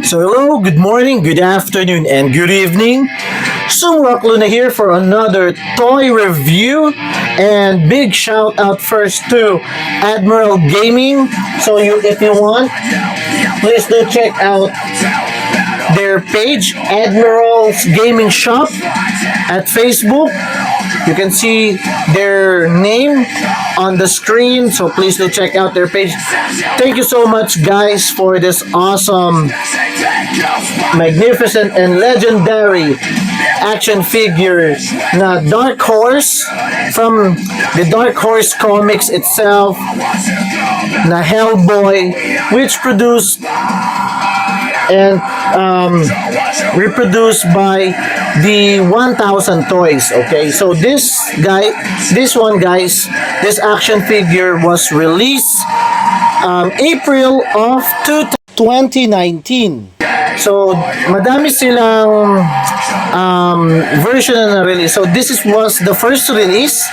So hello, good morning, good afternoon, and good evening. Sumrock Luna here for another toy review. And big shout out first to Admiral Gaming. So if you want, please do check out their page, Admiral's Gaming Shop at Facebook. You can see their name on the screen, so please do check out their page. Thank you so much, guys, for this awesome, magnificent, and legendary action figure na Dark Horse from the Dark Horse comics itself na Hellboy, which produced and reproduced by the 1000 Toys. Okay, so this one, guys, this action figure was released April of 2019. So madami silang version na release. So was the first release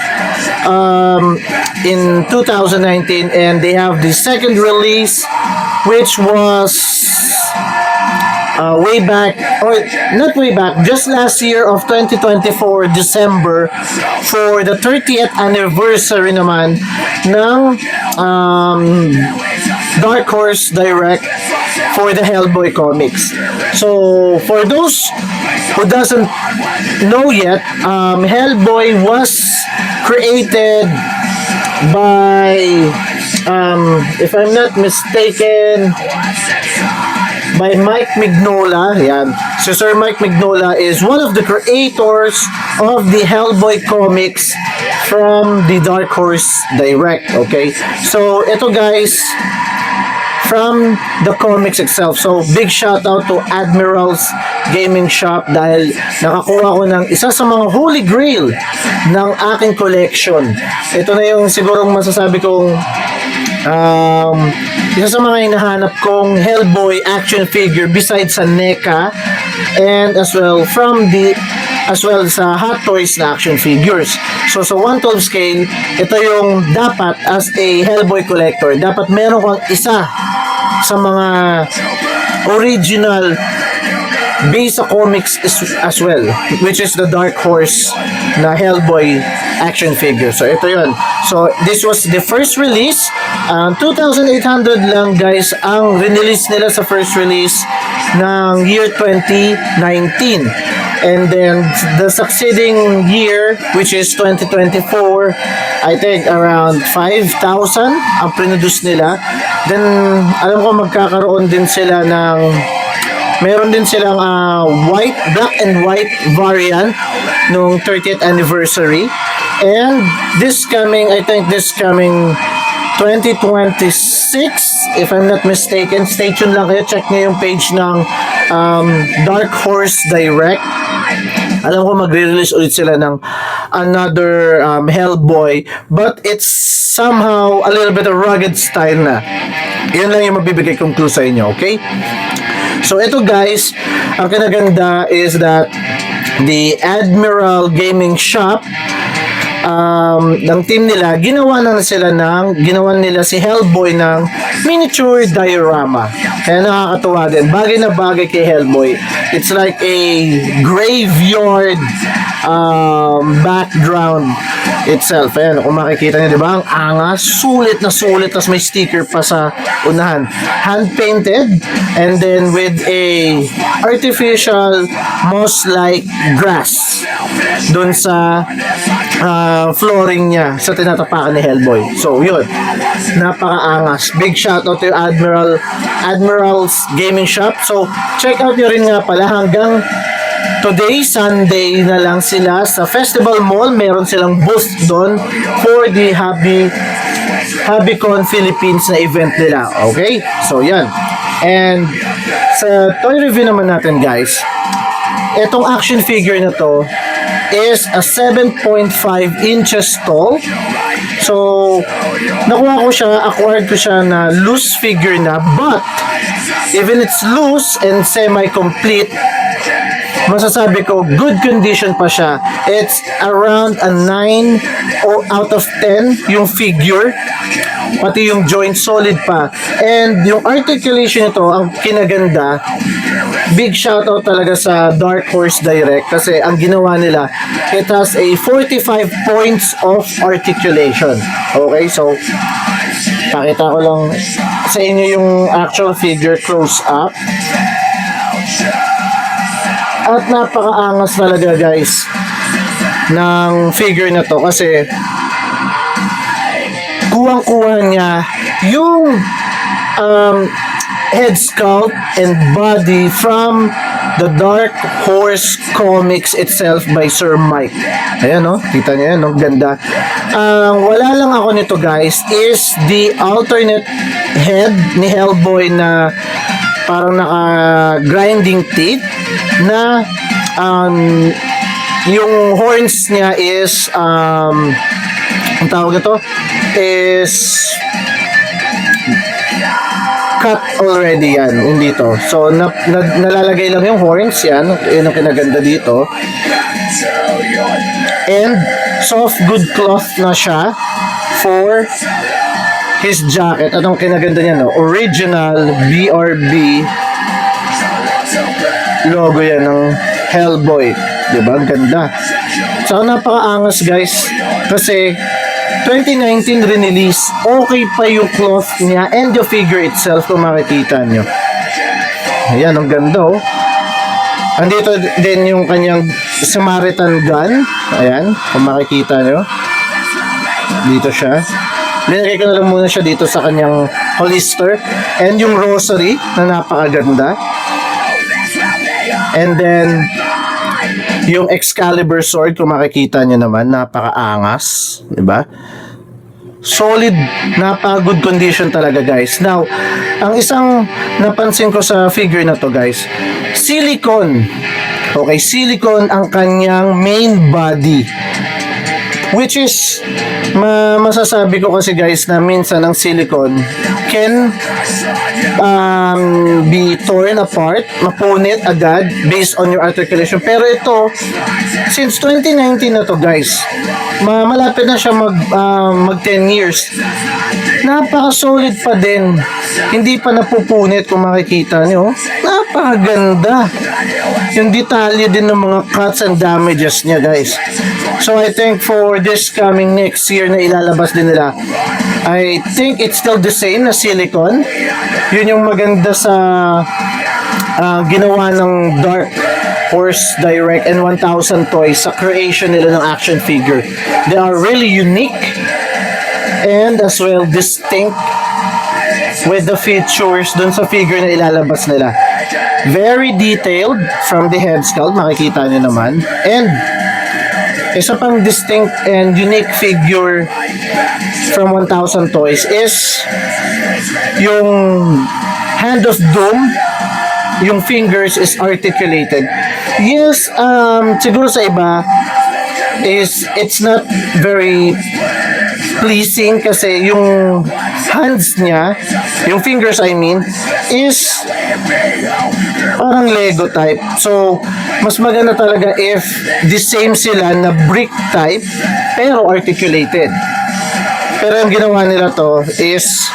in 2019, and they have the second release, which was way back, or not way back, just last year of 2024 December, for the 30th anniversary naman ng Dark Horse Direct for the Hellboy comics. So for those who doesn't know yet, Hellboy was created by if I'm not mistaken, by Mike Mignola. Yan. So Sir Mike Mignola is one of the creators of the Hellboy comics from the Dark Horse Direct. Okay? So ito, guys, from the comics itself. So big shout out to Admiral's Gaming Shop dahil nakakuha ko ng isa sa mga holy grail ng aking collection. Ito na yung sigurong masasabi kong isa sa mga hinahanap kong Hellboy action figure besides sa NECA, and as well sa Hot Toys na action figures. So sa 1/12 scale, ito yung dapat as a Hellboy collector, dapat meron kang isa sa mga original based sa comics as well, which is the Dark Horse na Hellboy action figure. So ito yun. So this was the first release. 2,800 lang, guys, ang release nila sa first release ng year 2019. And then the succeeding year, which is 2024, I think around 5,000 ang produce nila. Then alam ko magkakaroon din sila ng, meron din silang black and white variant nung 30th anniversary. And this coming 2026, if I'm not mistaken, stay tuned lang kayo, check nyo yung page ng Dark Horse Direct. Alam ko magre-release ulit sila ng another Hellboy, but it's somehow a little bit of rugged style na. Yan lang yung mabibigay kong clue sa inyo, okay? So ito, guys, ang kinaganda is that the Admiral Gaming Shop, ng team nila, ginawa nila si Hellboy ng miniature diorama. Kaya nakakatuwa din. Bagay na bagay kay Hellboy. It's like a graveyard background itself. Ayan, kung makikita niyo, di ba? Ang angas, sulit na sulit, tas may sticker pa sa unahan. Hand-painted, and then with a artificial moss-like grass dun sa flooring niya sa tinatapakan ni Hellboy. So, yun. Napaka-angas. Big shoutout to Admiral's Gaming Shop. So, check out nyo rin nga pala hanggang today, Sunday na lang sila sa Festival Mall. Meron silang booth doon for the HobbyCon Philippines na event nila. Okay? So, yan. And sa toy review naman natin, guys, etong action figure na to is a 7.5 inches tall. So, acquired ko siya na loose figure na, but even it's loose and semi-complete, masasabi ko, good condition pa siya. It's around a 9 out of 10 yung figure. pati yung joint solid pa. And yung articulation nito, ang kinaganda, big shoutout talaga sa Dark Horse Direct kasi ang ginawa nila, it has a 45 points of articulation. Okay, so pakita ko lang sa inyo yung actual figure close up. At napakaangas talaga guys ng figure na to kasi kuwang-kuha niya yung head sculpt and body from the Dark Horse Comics itself by Sir Mike. Ayan no, kita niyo yan, no? Ganda. Wala lang ako nito guys is the alternate head ni Hellboy na parang naka-grinding teeth na yung horns niya is ang tawag ito is cut already yan, hindi to. So, nalalagay lang yung horns yan. Yun ang kinaganda dito. And, soft good cloth na siya for his jacket. Anong kinaganda niya, no? Original BRB logo yan ng Hellboy. Diba? Ang ganda. So, napakaangas guys. Kasi, 2019 re-release, okay pa yung cloth niya and the figure itself kung makikita nyo. Ayan, ang ganda oh. Andito din yung kanyang Samaritan gun. Ayan, kung makikita nyo. Dito siya. Linagay ko na lang muna siya dito sa kanyang holster. And yung rosary na napakaganda. And then, yung Excalibur sword, kung makikita nyo naman, napakaangas. Diba? Solid, napaka-good condition talaga guys. Now, ang isang napansin ko sa figure na to guys, silicone. Okay, silicone ang kanyang main body. Which is, masasabi ko kasi guys na minsan ang silicone can be torn apart, mapunit agad based on your articulation. Pero ito, since 2019 na to guys, malapit na siya mag 10 years. Napaka-solid pa din. Hindi pa napupunit kung makikita nyo. Napakaganda. Yung detalye din ng mga cuts and damages niya guys. So I think for this coming next year na ilalabas din nila, I think it's still the same na silicone. Yun yung maganda sa ginawa ng Dark Horse Direct and 1000 Toys sa creation nila ng action figure. They are really unique and as well distinct with the features dun sa figure na ilalabas nila. Very detailed from the head sculpt, makikita nyo naman. And isa pang distinct and unique figure from 1000 Toys is yung Hand of Doom. Yung fingers is articulated. Yes, siguro sa iba is it's not very pleasing kasi yung hands niya, yung fingers I mean, is parang Lego type. So, mas maganda talaga if the same sila na brick type pero articulated. Pero ang ginawa nila to is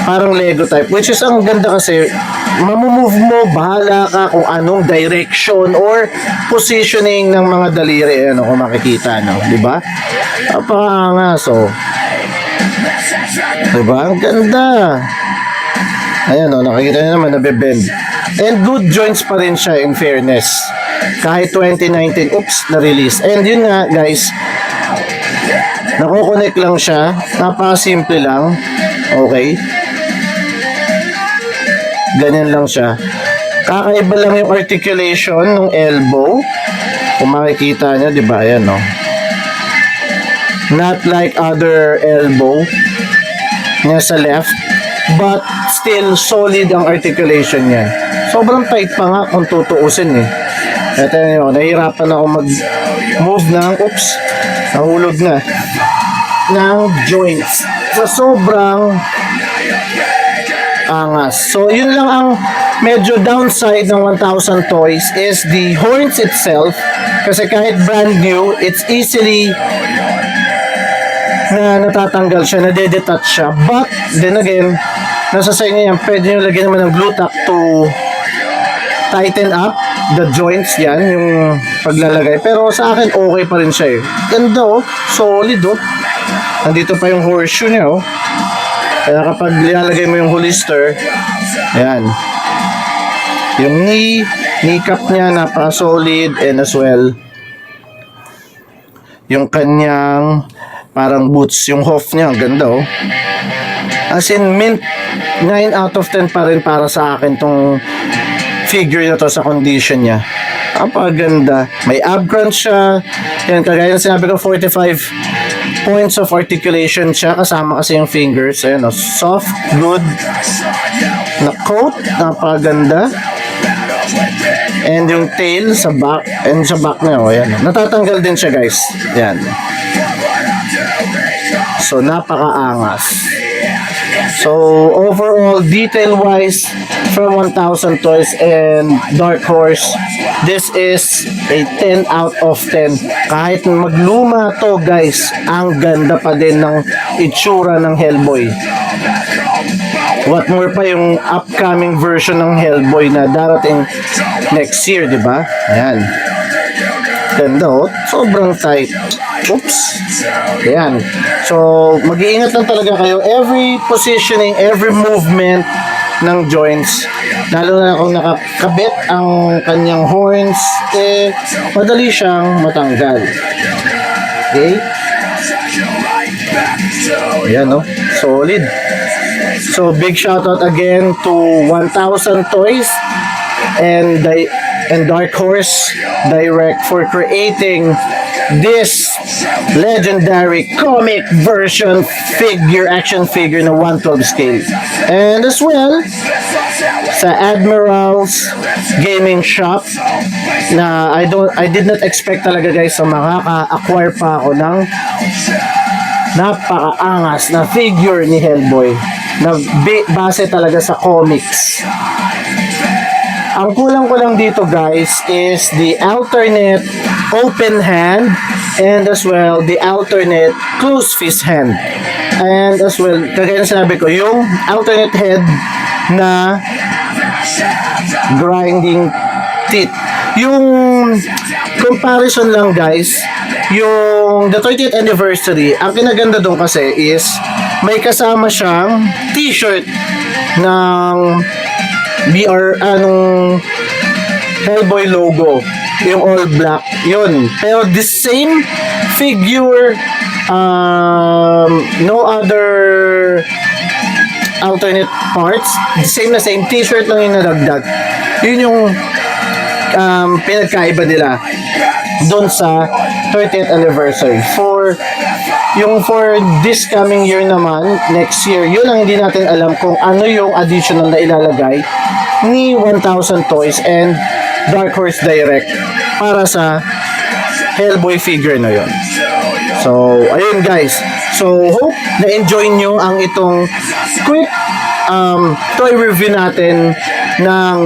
parang Lego type, which is ang ganda kasi mamumove mo, bahala ka kung anong direction or positioning ng mga daliri, ano, kung makikita, no? Diba? Napakangas, oh. Diba? Ang ganda. Ayan, oh, nakikita nyo naman, nabibend. And good joints pa rin siya, in fairness. Kahit 2019, oops, na-release. And yun nga, guys, nakukonect lang siya. Napaka-simple lang. Okay. Ganyan lang siya. Kakaiba lang yung articulation ng elbow. Kung makikita nyo, di ba? Ayan, no? Not like other elbow niya sa left. But still solid ang articulation niya. Sobrang tight pa nga kung tutuusin eh. Ito nyo, nahihirapan ako mag-move ng, oops, nahulog na, ng joints. So, sobrang angas. So, yun lang ang medyo downside ng 1000 Toys is the horns itself. Kasi kahit brand new, it's easily na natatanggal siya, nadedetach siya. But, then again, nasa sa inyo yan, pwede nyo lagyan naman ng glue tack to tighten up the joints yan, yung paglalagay. Pero sa akin, okay pa rin siya eh. Ganda oh, solid oh. Nandito pa yung horseshoe niya oh. Kaya kapag nilalagay mo yung holster, ayan. Yung knee cap niya, napaka-solid, and as well, yung kanyang parang boots, yung hoof niya, ang ganda oh. As in, mint 9 out of 10 pa rin para sa akin tong figure na to sa condition niya. Ang paganda. May ab crunch siya. Yan, kagaya na sinabi ko, 45 points of articulation siya. Kasama kasi yung fingers. Ayan oh, soft, good na coat. Napaganda. And yung tail sa back, and sa back niya, oh, ayan. Natatanggal din siya, guys. Yan. So, napakaangas. So, overall, detail-wise, from 1,000 Toys and Dark Horse, this is a 10 out of 10. Kahit magluma to, guys, ang ganda pa din ng itsura ng Hellboy. What more pa yung upcoming version ng Hellboy na darating next year, di ba? Ayan. Ganda oh. Sobrang tight. Oops. Ayan. So, mag-iingat lang talaga kayo. Every positioning, every movement ng joints, lalo na kung nakakabit ang kanyang horns, eh, madali siyang matanggal. Okay? Ayan oh. Solid. So, big shoutout again to 1,000 Toys and Dark Horse Direct for creating this legendary comic version action figure na 1/12 scale. And as well, sa Admiral's Gaming Shop na I did not expect talaga guys na makaka-acquire pa ako ng napakaangas na figure ni Hellboy na base talaga sa comics. Ang kulang ko lang dito guys is the alternate open hand and as well the alternate closed fist hand. And as well, kagaya na sinabi ko, yung alternate head na grinding teeth. Yung comparison lang guys, yung the 30th anniversary, ang kinaganda doon kasi is may kasama siyang t-shirt ng anong Hellboy logo, yung all black, yun. Pero the same figure, no other alternate parts, same t-shirt lang yung nadagdag. Yun yung pinagkaiba nila doon sa 30th anniversary. For this coming year naman, next year, yun ang hindi natin alam kung ano yung additional na ilalagay ni 1,000 Toys and Dark Horse Direct para sa Hellboy figure na yun. So, ayun guys. So, hope na-enjoy nyo ang itong quick toy review natin ng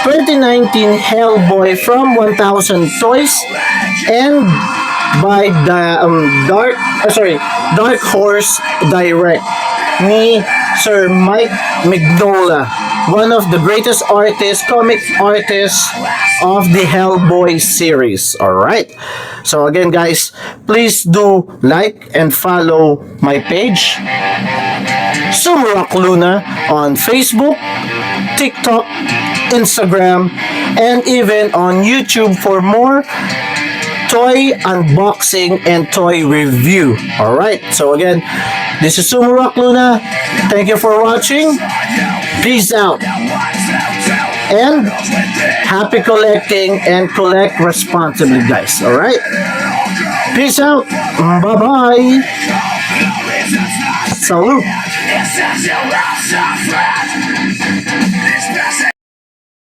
2019 Hellboy from 1,000 Toys and by the Dark Horse Direct ni Sir Mike Mignola, one of the greatest comic artists of the Hellboy series. Alright. So again guys, please do like and follow my page, Sumurak Luna, on Facebook, TikTok, Instagram, and even on YouTube for more toy unboxing and toy review. Alright, so again, this is Sumurak Luna. Thank you for watching. Peace out. And happy collecting and collect responsibly, guys. Alright? Peace out. Bye-bye. Salute.